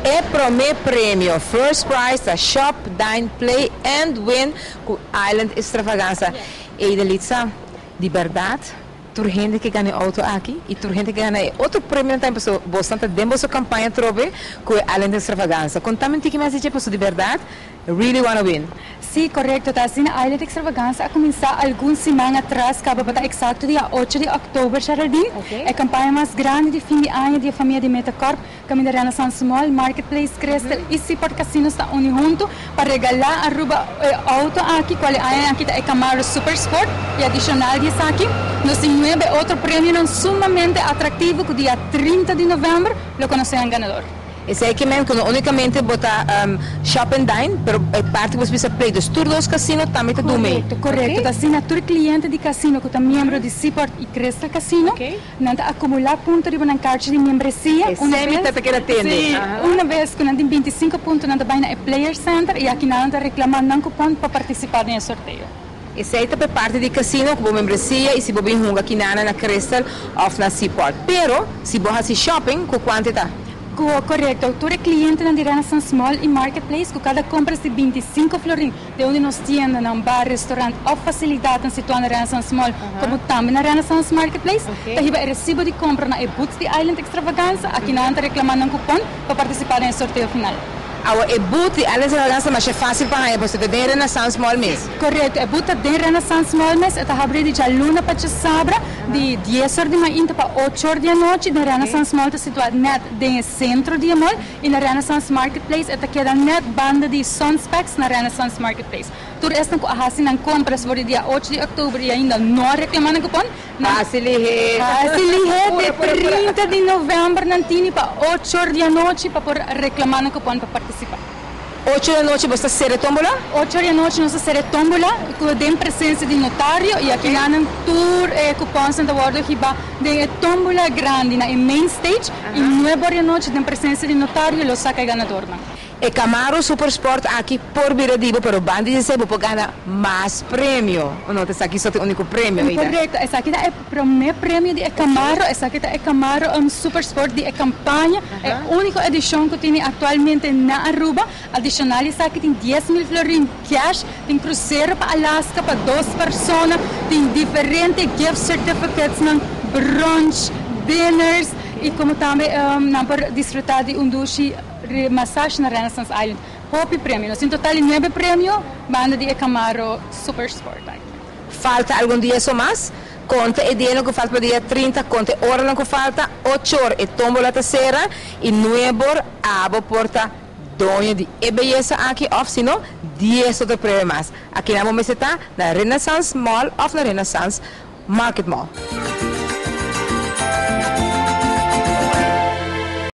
E primeiro prêmio, first prize, da Shop, Dine, Play and Win com Island Extravaganza. E Delitza, de verdade, tur gente que ganha auto aqui e tur gente que ganha outro prêmio também, pessoal, bastante demos a campanha trove com Island Extravaganza. Contamente que mais dice, pessoal, de verdade, really wanna win. Sí, correcto. Tasina Island Extravaganza a começar algumas semanas atrás, acaba para exato dia 8 de outubro, Charadin. É a campanha mais grande de fim de ano da família de Metacorp, Caminho da Renaissance Mall, Marketplace, Crestel e Seaport Casino está unindo junto para regalar a auto aqui, qual é aqui da Camaro Super Sport e adicional disso aqui. Nós temos outro prêmio não sumamente atrativo que dia 30 de novembro lo conhecem ganador. Esse é que mesmo que não unicamente botar shop and dine, pero é parte que você precisa play dos tour dos casinos também tá do meio. Correto. Okay. Assim, todo cliente de casino que é membro de Seaport e Cresta Casino, não acumular pontos de uma carta de membresia. Uma vez que atende. Uma vez que não tem 25 pontos, não vai na Player Center e aqui não reclamar não cupom para participar no sorteio. Esse aí é parte do casino com membresia e se você vem aqui na Crystal ou na Seaport. Pero se você faz shopping, com quanto está? Correto, todo cliente na Renaissance Mall e Marketplace, com cada compra de 25 florin, de onde nós temos um bar, restaurante ou facilidade situada na Renaissance Mall, como também na Renaissance Marketplace, daí vai recibo de compra na e-boots de Island Extravaganza, aqui na anta reclamando um cupom para participar no sorteio final. A e-boot de Island Extravaganza, mas é fácil para aí, você tem Renaissance Mall mesmo? Correto, e-boot de Renaissance Mall mesmo, está abrindo de luna para sabra, de 10 horas de manhã para 8 horas da noite, na Renaissance Mall está situado net no centro do mall e na Renaissance Marketplace está queda net banda de Sunspecs na Renaissance Marketplace. Tudo isso com a assim compras por dia 8 de outubro e ainda não reclamando cupom. Facilite de 30 de novembro não tem para 8 horas da noite para reclamar no cupom para participar. 8 da noite você será tombola? 8 da noite nós será tombola, com presença de notário e aqui na tour cupons da bordo que vai de tombola grande na main stage e 9 da noite tem presença de notário e lo saca ganador. E Camaro Super Sport aqui por Biradibo, pero bandi de sebo por ganhar mais prêmio. Não, esse aqui só tem único prêmio. Correto, esse aqui é o primeiro prêmio de Camaro, esse aqui é Camaro Super Sport de campanha, é a única edição que tem atualmente na Aruba. Adicional, esse aqui tem 10.000 florin cash, tem cruzeiro para Alaska para 2 pessoas, tem diferentes gift certificates, brunch, dinners e como também para desfrutar de duche massagem na Renaissance Island. Hopi prêmio. Nós em total 9 prêmios, banda de Camaro Super Sport. Falta algum dia só mais? Conta e dia que falta para dia 30, conta hora que falta, 8 horas e tombola terceira e 9 horas abo porta dono de beleza aqui, ou se não, 10 outros prêmios mais. Aqui na momento está na Renaissance Mall ou na Renaissance Market Mall.